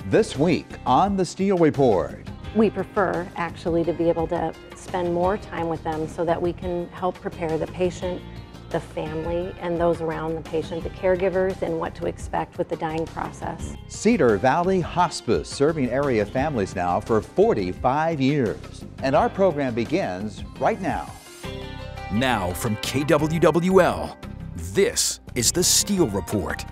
This week on the Steel Report. We prefer actually to be able to spend more time with them so that we can help prepare the patient, the family, and those around the patient, the caregivers, and what to expect with the dying process. Cedar Valley Hospice, serving area families now for 45 years. And our program begins right now. Now from KWWL, this is the Steel Report.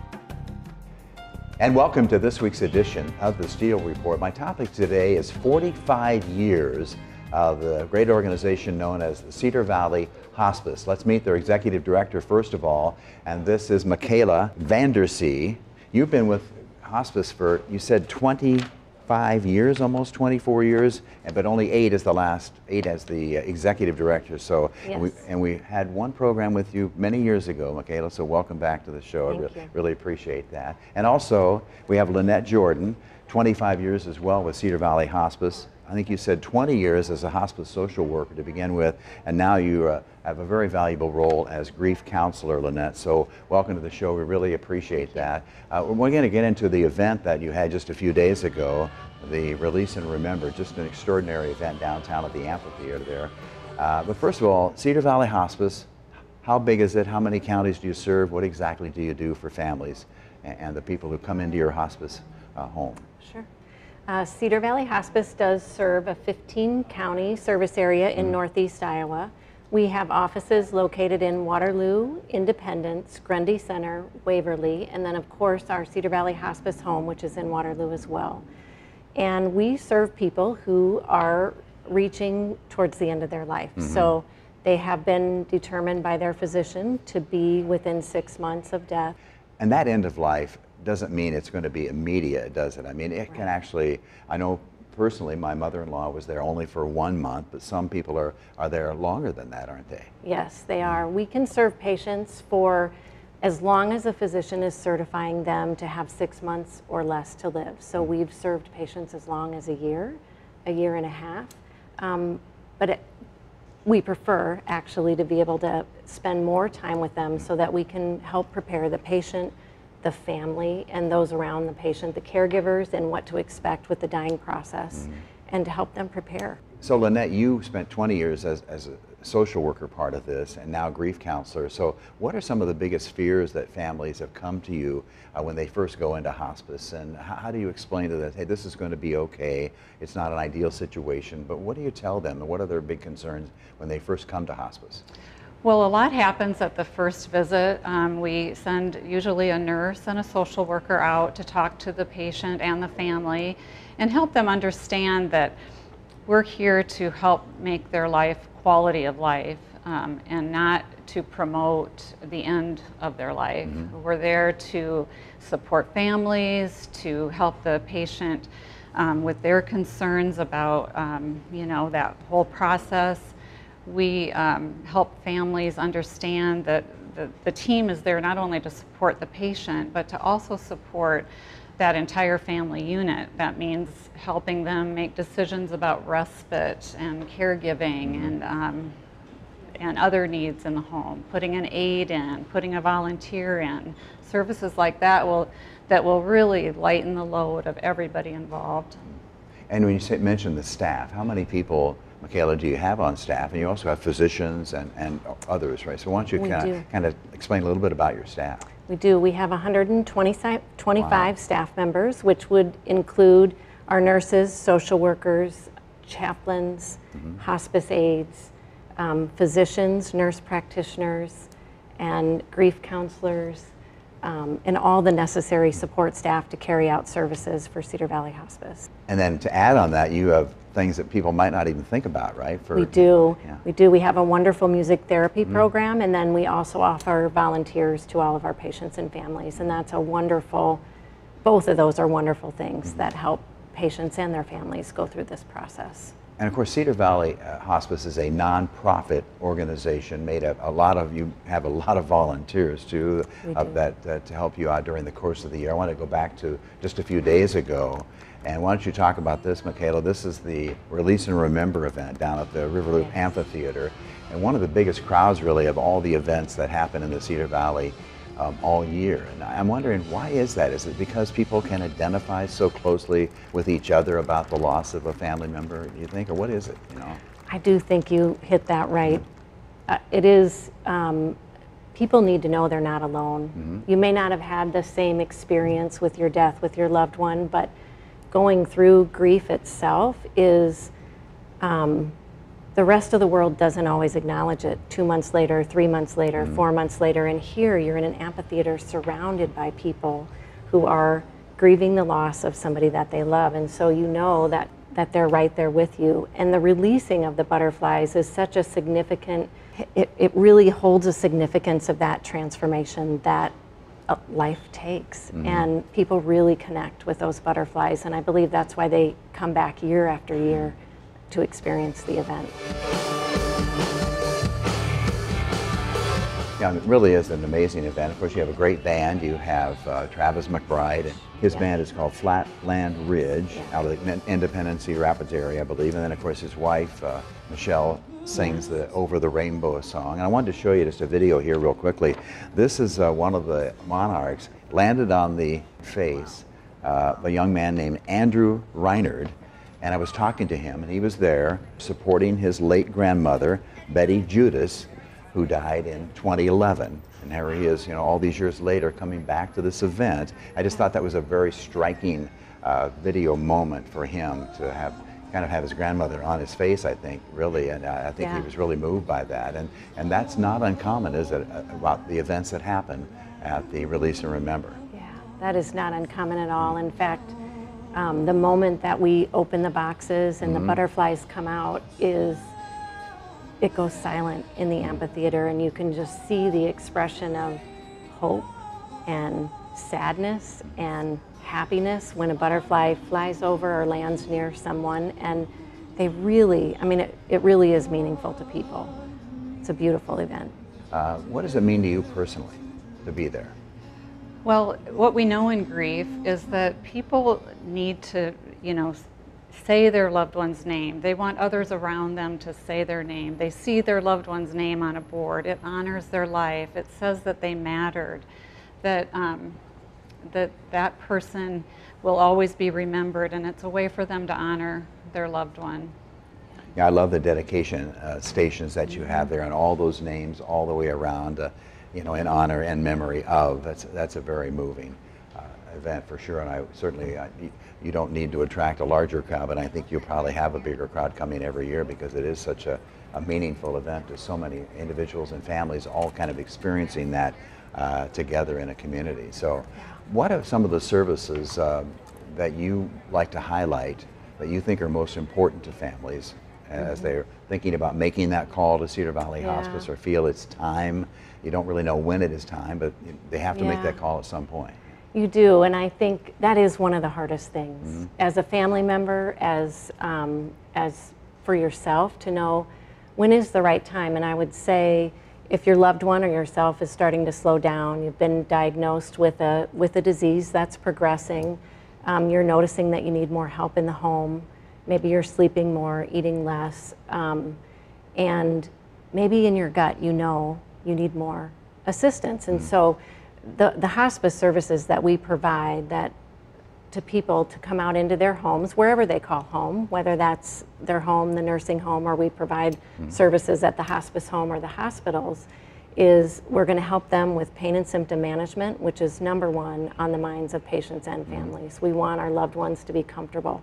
And welcome to this week's edition of the Steel Report. My topic today is 45 years of the great organization known as the Cedar Valley Hospice. Let's meet their executive director first of all, and this is Michaela Vandersee. You've been with Hospice for, you said 25 years, almost 24 years, but only 8 as the executive director. So, yes. and we had one program with you many years ago, Michaela, so welcome back to the show. Thank you. Really appreciate that. And also, we have Lynette Jordan, 25 years as well with Cedar Valley Hospice. I think you said 20 years as a hospice social worker to begin with, and now you have a very valuable role as grief counselor, Lynette. So welcome to the show. We really appreciate that. We're going to get into the event that you had just a few days ago, the Release and Remember, just an extraordinary event downtown at the amphitheater there. But first of all, Cedar Valley Hospice, how big is it? How many counties do you serve? What exactly do you do for families and the people who come into your hospice home? Sure. Cedar Valley Hospice does serve a 15-county service area in northeast Iowa. We have offices located in Waterloo, Independence, Grundy Center, Waverly, and then of course our Cedar Valley Hospice home, which is in Waterloo as well. And we serve people who are reaching towards the end of their life. So they have been determined by their physician to be within 6 months of death. And that end of life doesn't mean it's going to be immediate, does it? I mean, it can actually, I know personally my mother-in-law was there only for 1 month, but some people are there longer than that, aren't they? Yes, they are. We can serve patients for as long as a physician is certifying them to have 6 months or less to live. So we've served patients as long as a year and a half. We prefer actually to be able to spend more time with them so that we can help prepare the patient, the family, and those around the patient, the caregivers, and what to expect with the dying process, and to help them prepare. So Lynette, you spent 20 years as a social worker part of this, and now grief counselor. So what are some of the biggest fears that families have come to you when they first go into hospice? And how do you explain to them, hey, this is going to be okay, it's not an ideal situation, but what do you tell them? And what are their big concerns when they first come to hospice? Well, a lot happens at the first visit. We send usually a nurse and a social worker out to talk to the patient and the family and help them understand that we're here to help make their life quality of life and not to promote the end of their life. We're there to support families, to help the patient with their concerns about that whole process. We help families understand that the team is there not only to support the patient, but to also support that entire family unit. That means helping them make decisions about respite and caregiving and other needs in the home, putting an aide in, putting a volunteer in. Services like that will really lighten the load of everybody involved. And when you mention the staff, how many people, Michaela, do you have on staff? And you also have physicians and others, right? So why don't you kind of explain a little bit about your staff? We do. We have 125 staff members, which would include our nurses, social workers, chaplains, hospice aides, physicians, nurse practitioners, and grief counselors, and all the necessary support staff to carry out services for Cedar Valley Hospice. And then to add on that, you have things that people might not even think about, right? We do. Yeah. We do. We have a wonderful music therapy program, and then we also offer volunteers to all of our patients and families, and that's a wonderful, both of those are wonderful things that help patients and their families go through this process. And of course, Cedar Valley Hospice is a nonprofit organization made of you have a lot of volunteers too to help you out during the course of the year. I want to go back to just a few days ago, and why don't you talk about this, Michaela? This is the Release and Remember event down at the Riverloop Amphitheater, and one of the biggest crowds really of all the events that happen in the Cedar Valley all year. And I'm wondering, why is that? Is it because people can identify so closely with each other about the loss of a family member, do you think, or what is it, you know? I do think you hit that right. It is, people need to know they're not alone. You may not have had the same experience with your death with your loved one, but going through grief itself is, the rest of the world doesn't always acknowledge it. 2 months later, 3 months later, 4 months later, and here you're in an amphitheater surrounded by people who are grieving the loss of somebody that they love, and so you know that they're right there with you. And the releasing of the butterflies is such a significant, it really holds a significance of that transformation that life takes. And people really connect with those butterflies, and I believe that's why they come back year after year to experience the event. Yeah, it really is an amazing event. Of course, you have a great band. You have Travis McBride, and his band is called Flatland Ridge, out of the Independence, Cedar Rapids area, I believe. And then, of course, his wife, Michelle, sings the Over the Rainbow song. And I wanted to show you just a video here real quickly. This is one of the monarchs landed on the face of a young man named Andrew Reinard. And I was talking to him, and he was there supporting his late grandmother, Betty Judas, who died in 2011. And here he is, you know, all these years later, coming back to this event. I just thought that was a very striking video moment for him to have kind of have his grandmother on his face, I think, really. And I think he was really moved by that. And that's not uncommon, is it, about the events that happen at the Release and Remember? Yeah, that is not uncommon at all. In fact, the moment that we open the boxes and the butterflies come out it goes silent in the amphitheater, and you can just see the expression of hope and sadness and happiness when a butterfly flies over or lands near someone, and they really, I mean, it really is meaningful to people. It's a beautiful event. What does it mean to you personally to be there? Well, what we know in grief is that people need to, you know, say their loved one's name. They want others around them to say their name. They see their loved one's name on a board. It honors their life. It says that they mattered, that that person will always be remembered, and it's a way for them to honor their loved one. Yeah, I love the dedication stations that you have there, and all those names all the way around, you know, in honor and memory of. That's a very moving event for sure, and I certainly, you don't need to attract a larger crowd, but I think you'll probably have a bigger crowd coming every year because it is such a meaningful event to so many individuals and families all kind of experiencing that together in a community. So what are some of the services that you like to highlight that you think are most important to families as they're thinking about making that call to Cedar Valley Hospice, or feel it's time? You don't really know when it is time, but they have to make that call at some point. You do, and I think that is one of the hardest things as a family member, as for yourself, to know when is the right time. And I would say, if your loved one or yourself is starting to slow down, you've been diagnosed with a disease that's progressing, you're noticing that you need more help in the home, maybe you're sleeping more, eating less, and maybe in your gut you know you need more assistance. And so the hospice services that we provide that to people to come out into their homes, wherever they call home, whether that's their home, the nursing home, or we provide services at the hospice home or the hospitals, is we're going to help them with pain and symptom management, which is number one on the minds of patients and families. We want our loved ones to be comfortable.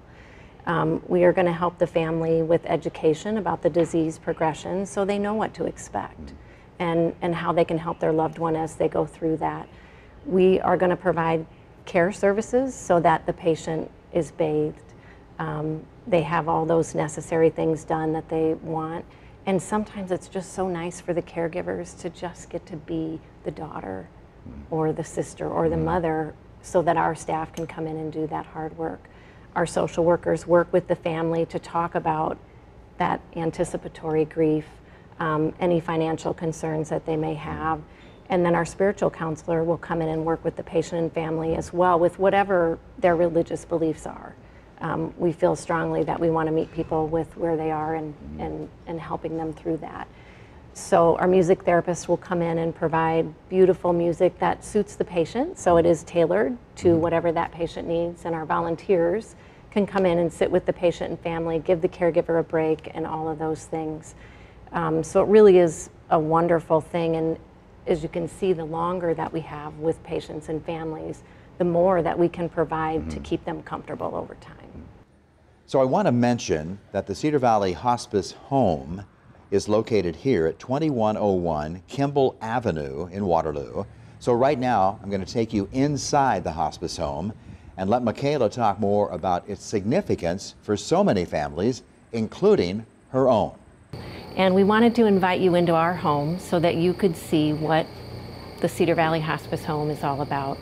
We are going to help the family with education about the disease progression so they know what to expect. And how they can help their loved one as they go through that. We are going to provide care services so that the patient is bathed. They have all those necessary things done that they want. And sometimes it's just so nice for the caregivers to just get to be the daughter or the sister or the mother, so that our staff can come in and do that hard work. Our social workers work with the family to talk about that anticipatory grief, any financial concerns that they may have. And then our spiritual counselor will come in and work with the patient and family as well with whatever their religious beliefs are. We feel strongly that we want to meet people with where they are and helping them through that. So our music therapist will come in and provide beautiful music that suits the patient. So it is tailored to whatever that patient needs. And our volunteers can come in and sit with the patient and family, give the caregiver a break, and all of those things. So it really is a wonderful thing. And as you can see, the longer that we have with patients and families, the more that we can provide to keep them comfortable over time. So I want to mention that the Cedar Valley Hospice Home is located here at 2101 Kimball Avenue in Waterloo. So right now, I'm going to take you inside the hospice home and let Michaela talk more about its significance for so many families, including her own. And we wanted to invite you into our home so that you could see what the Cedar Valley Hospice Home is all about.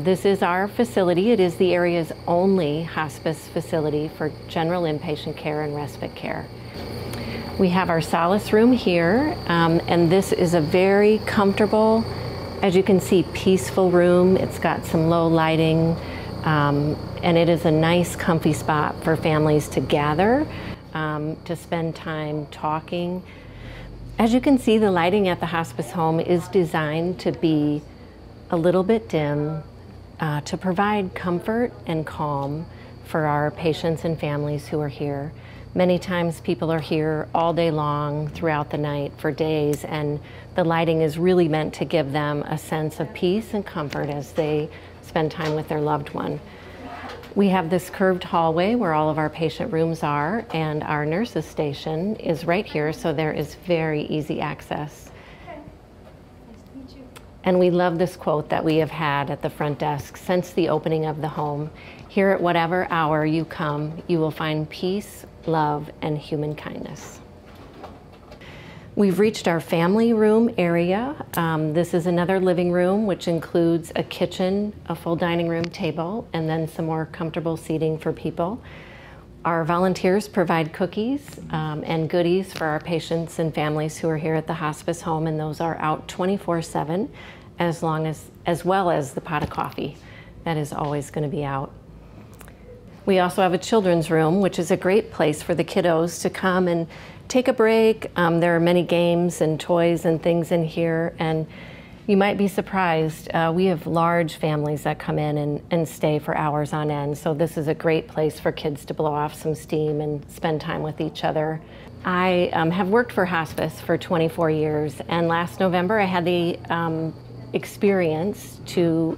This is our facility. It is the area's only hospice facility for general inpatient care and respite care. We have our solace room here, and this is a very comfortable, as you can see, peaceful room. It's got some low lighting, and it is a nice, comfy spot for families to gather, to spend time talking. As you can see, the lighting at the hospice home is designed to be a little bit dim, to provide comfort and calm for our patients and families who are here. Many times people are here all day long, throughout the night, for days, and the lighting is really meant to give them a sense of peace and comfort as they spend time with their loved one. We have this curved hallway where all of our patient rooms are, and our nurses station is right here, so there is very easy access. And we love this quote that we have had at the front desk since the opening of the home. Here at whatever hour you come, you will find peace, love, and human kindness. We've reached our family room area. This is another living room, which includes a kitchen, a full dining room table, and then some more comfortable seating for people. Our volunteers provide cookies and goodies for our patients and families who are here at the hospice home, and those are out 24/7, as well as the pot of coffee that is always going to be out. We also have a children's room, which is a great place for the kiddos to come and take a break. There are many games and toys and things in here, and you might be surprised. We have large families that come in and stay for hours on end, so this is a great place for kids to blow off some steam and spend time with each other. I have worked for hospice for 24 years, and last November I had the experience to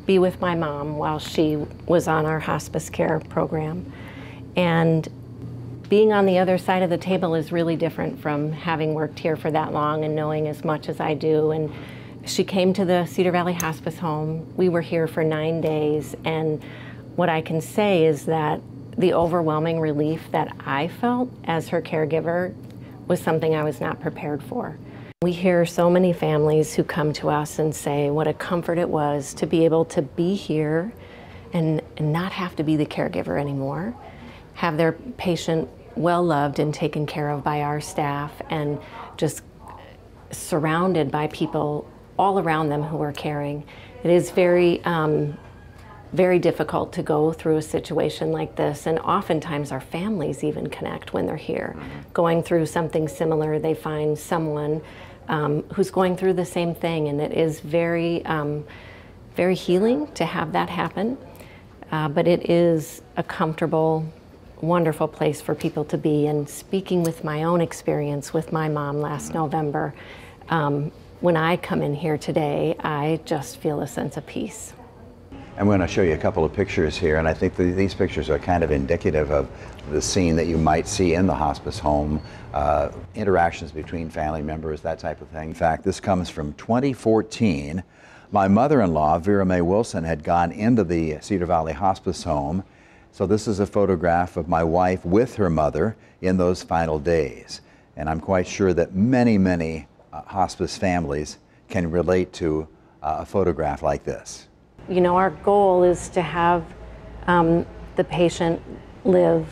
be with my mom while she was on our hospice care program. And being on the other side of the table is really different from having worked here for that long and knowing as much as I do. And she came to the Cedar Valley Hospice Home. We were here for 9 days, and what I can say is that the overwhelming relief that I felt as her caregiver was something I was not prepared for. We hear so many families who come to us and say what a comfort it was to be able to be here and not have to be the caregiver anymore, have their patient well loved and taken care of by our staff, and just surrounded by people all around them who are caring. It is very difficult to go through a situation like this, and oftentimes our families even connect when they're here. Going through something similar, they find someone who's going through the same thing, and it is very healing to have that happen. But it is a comfortable, wonderful place for people to be. And speaking with my own experience with my mom last November, when I come in here today, I just feel a sense of peace. I'm going to show you a couple of pictures here, and I think these pictures are kind of indicative of the scene that you might see in the hospice home, interactions between family members, that type of thing. In fact, this comes from 2014. My mother-in-law, Vera Mae Wilson, had gone into the Cedar Valley Hospice Home. So this is a photograph of my wife with her mother in those final days. And I'm quite sure that many, many hospice families can relate to a photograph like this. You know, our goal is to have the patient live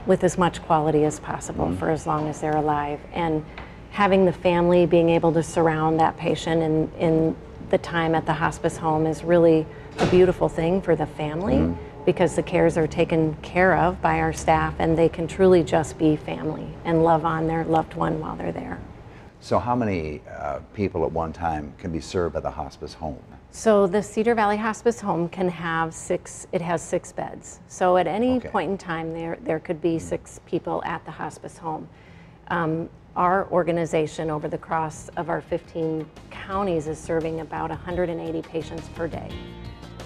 with as much quality as possible for as long as they're alive. And having the family being able to surround that patient in the time at the hospice home is really a beautiful thing for the family, because the cares are taken care of by our staff, and they can truly just be family and love on their loved one while they're there. So how many people at one time can be served by the hospice home? So the Cedar Valley Hospice Home can have it has 6 beds. So at any point in time there could be 6 people at the hospice home. Our organization over the course of our 15 counties is serving about 180 patients per day.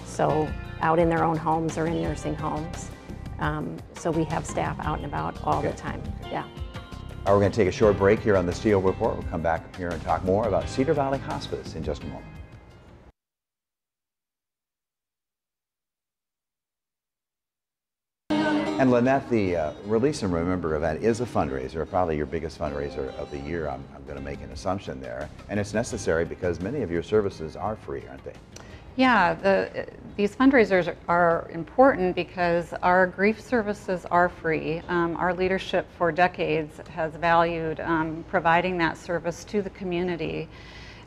So out in their own homes or in nursing homes. So we have staff out and about all the time. Yeah. We're going to take a short break here on the Steel Report. We'll come back here and talk more about Cedar Valley Hospice in just a moment. And Lynette, the Release and Remember event is a fundraiser, probably your biggest fundraiser of the year. I'm going to make an assumption there. And it's necessary because many of your services are free, aren't they? Yeah, these fundraisers are important because our grief services are free. Our leadership for decades has valued providing that service to the community,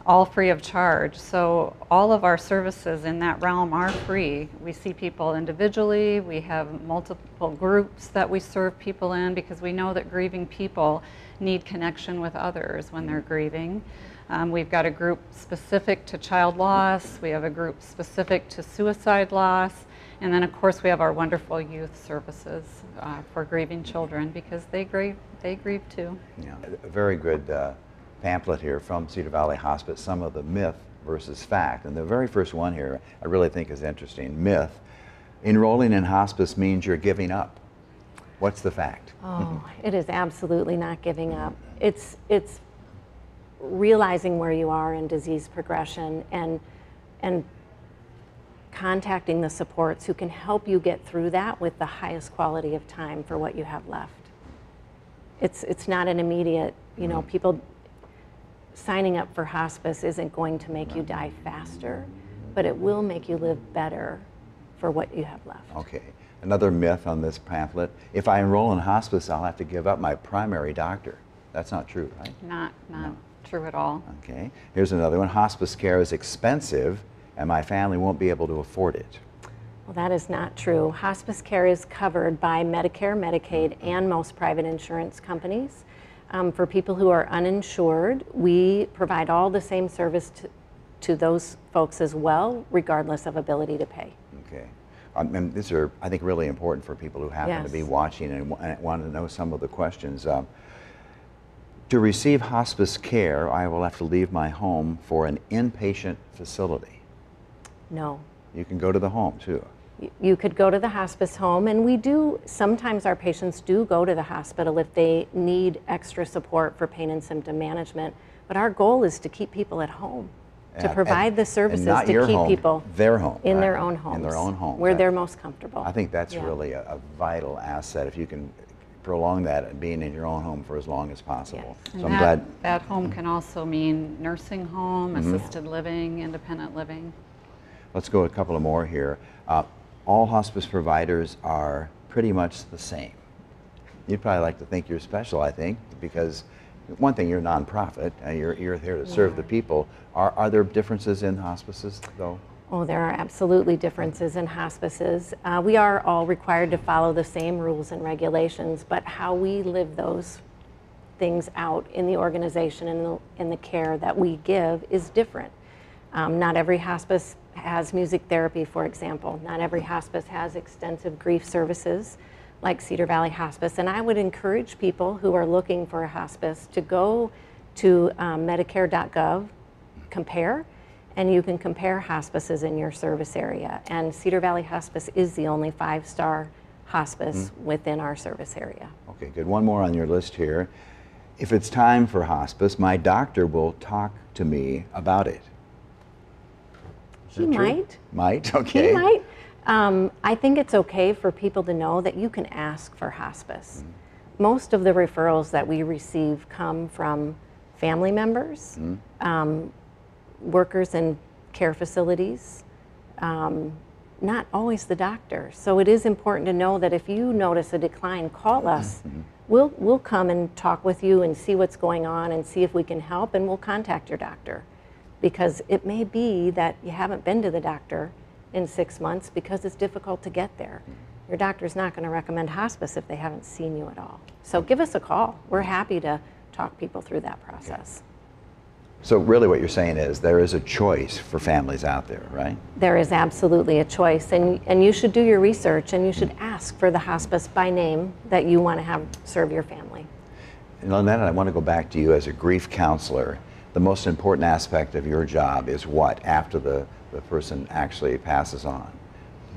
all free of charge. So all of our services in that realm are free. We see people individually, we have multiple groups that we serve people in because we know that grieving people need connection with others when they're grieving. We've got a group specific to child loss, we have a group specific to suicide loss, and then of course we have our wonderful youth services for grieving children because they grieve too. Yeah, a very good pamphlet here from Cedar Valley Hospice, some of the myth versus fact. And the very first one here I really think is interesting. Myth, enrolling in hospice means you're giving up. What's the fact? Oh, it is absolutely not giving up. It's realizing where you are in disease progression and contacting the supports who can help you get through that with the highest quality of time for what you have left. It's not an immediate, you know, people signing up for hospice isn't going to make you die faster, but it will make you live better for what you have left. Okay. Another myth on this pamphlet, if I enroll in hospice, I'll have to give up my primary doctor. That's not true, right? Not true at all. Okay. Here's another one. Hospice care is expensive and my family won't be able to afford it. Well, that is not true. Hospice care is covered by Medicare, Medicaid, and most private insurance companies. For people who are uninsured, we provide all the same service to those folks as well, regardless of ability to pay. Okay. And these are, I think, really important for people who happen to be watching and want to know some of the questions. To receive hospice care, I will have to leave my home for an inpatient facility. No. You can go to the home, too. You could go to the hospice home, and we do, sometimes our patients do go to the hospital if they need extra support for pain and symptom management, but our goal is to keep people at home, to provide the services to keep people their home, in their own homes, in their own homes, where they're most comfortable. I think that's really a vital asset if you can prolong that and being in your own home for as long as possible. Yes. So I'm glad that home can also mean nursing home, assisted living, independent living. Let's go a couple of more here. All hospice providers are pretty much the same. You'd probably like to think you're special, I think, because one thing, you're a nonprofit, you're here to serve the people. Are there differences in hospices, though? Oh, there are absolutely differences in hospices. We are all required to follow the same rules and regulations, but how we live those things out in the organization and in the care that we give is different. Not every hospice has music therapy, for example. Not every hospice has extensive grief services like Cedar Valley Hospice. And I would encourage people who are looking for a hospice to go to Medicare.gov, compare, and you can compare hospices in your service area. And Cedar Valley Hospice is the only 5-star hospice within our service area. Okay, good. One more on your list here. If it's time for hospice, my doctor will talk to me about it. He might. Might? Okay. He might. I think it's okay for people to know that you can ask for hospice. Most of the referrals that we receive come from family members, workers in care facilities, not always the doctor. So it is important to know that if you notice a decline, call us. We'll come and talk with you and see what's going on and see if we can help, and we'll contact your doctor. Because it may be that you haven't been to the doctor in 6 months because it's difficult to get there. Your doctor's not going to recommend hospice if they haven't seen you at all. So give us a call. We're happy to talk people through that process. So really what you're saying is there is a choice for families out there, right? There is absolutely a choice, and you should do your research, and you should ask for the hospice by name that you want to have serve your family. And Lynette, I want to go back to you as a grief counselor. The most important aspect of your job is what after the person actually passes on?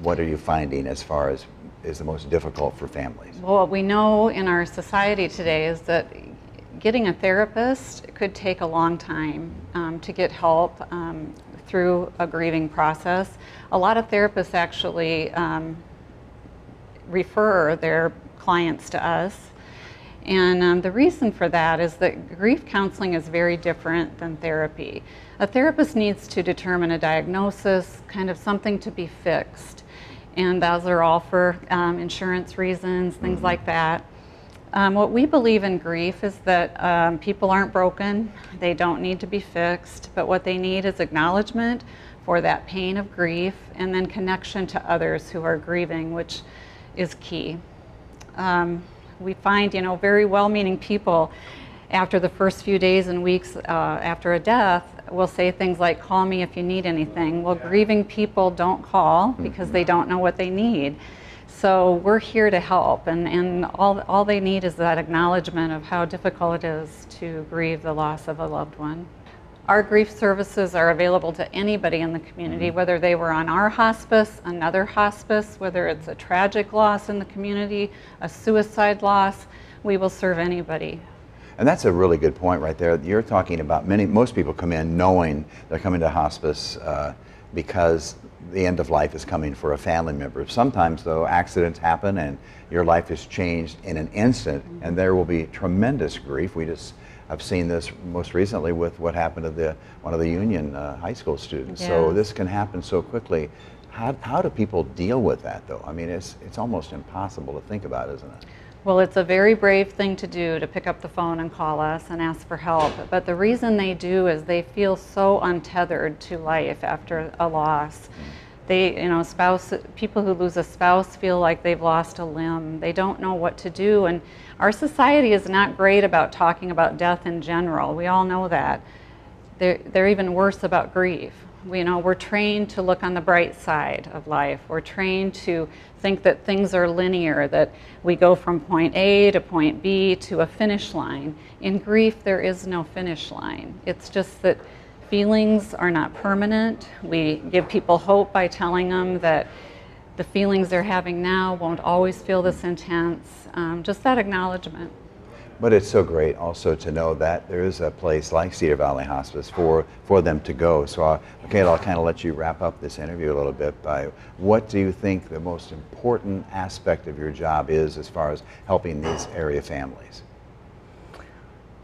What are you finding as far as is the most difficult for families? Well, what we know in our society today is that getting a therapist could take a long time to get help through a grieving process. A lot of therapists actually refer their clients to us. And the reason for that is that grief counseling is very different than therapy. A therapist needs to determine a diagnosis, kind of something to be fixed. And those are all for insurance reasons, things like that. What we believe in grief is that people aren't broken, they don't need to be fixed, but what they need is acknowledgement for that pain of grief and then connection to others who are grieving, which is key. We find, very well-meaning people after the first few days and weeks after a death will say things like, call me if you need anything. Well, grieving people don't call because they don't know what they need. So we're here to help, and all they need is that acknowledgement of how difficult it is to grieve the loss of a loved one. Our grief services are available to anybody in the community, whether they were on our hospice, another hospice, whether it's a tragic loss in the community, a suicide loss, we will serve anybody. And that's a really good point right there. You're talking about most people come in knowing they're coming to hospice because the end of life is coming for a family member. Sometimes, though, accidents happen and your life is changed in an instant, and there will be tremendous grief. I've seen this most recently with what happened to one of the Union high school students. Yes. So this can happen so quickly. How do people deal with that, though? I mean, it's almost impossible to think about, isn't it? Well, it's a very brave thing to do, to pick up the phone and call us and ask for help. But the reason they do is they feel so untethered to life after a loss. They, people who lose a spouse feel like they've lost a limb. They don't know what to do. And our society is not great about talking about death in general. We all know that. They're even worse about grief. We're trained to look on the bright side of life. We're trained to think that things are linear, that we go from point A to point B to a finish line. In grief, there is no finish line. It's just that feelings are not permanent. We give people hope by telling them that the feelings they're having now won't always feel this intense. Just that acknowledgement. But it's so great also to know that there is a place like Cedar Valley Hospice for them to go. So, I'll kind of let you wrap up this interview a little bit by what do you think the most important aspect of your job is as far as helping these area families?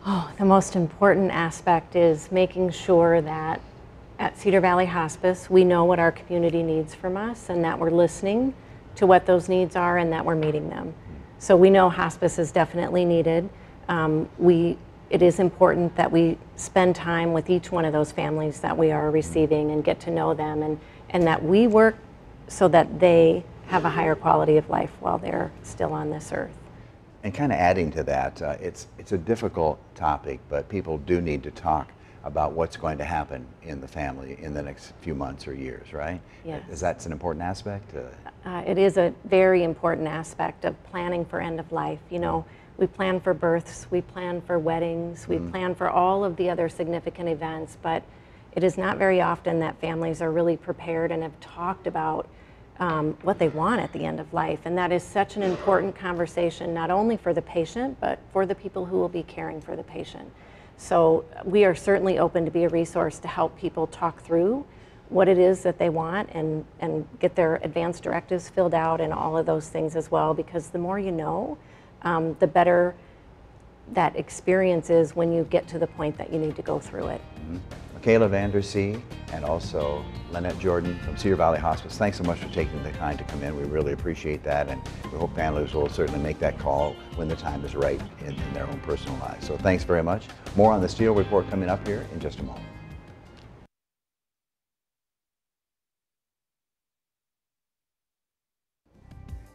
Oh, the most important aspect is making sure that at Cedar Valley Hospice we know what our community needs from us and that we're listening to what those needs are and that we're meeting them. So we know hospice is definitely needed. It is important that we spend time with each one of those families that we are receiving and get to know them, and that we work so that they have a higher quality of life while they're still on this earth. And kind of adding to that, it's a difficult topic, but people do need to talk about what's going to happen in the family in the next few months or years, right? Yes. Is that an important aspect? It is a very important aspect of planning for end of life. We plan for births, we plan for weddings, we plan for all of the other significant events, but it is not very often that families are really prepared and have talked about what they want at the end of life. And that is such an important conversation, not only for the patient, but for the people who will be caring for the patient. So we are certainly open to be a resource to help people talk through what it is that they want and get their advance directives filled out and all of those things as well, because the more you know, the better that experience is when you get to the point that you need to go through it. Michaela Vandersee and also Lynette Jordan from Cedar Valley Hospice, thanks so much for taking the time to come in. We really appreciate that, and we hope families will certainly make that call when the time is right in their own personal lives. So thanks very much. More on the Steel Report coming up here in just a moment.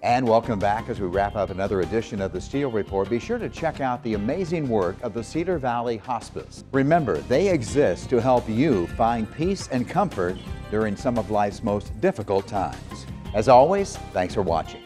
And welcome back as we wrap up another edition of the Steel Report. Be sure to check out the amazing work of the Cedar Valley Hospice. Remember, they exist to help you find peace and comfort during some of life's most difficult times. As always, thanks for watching.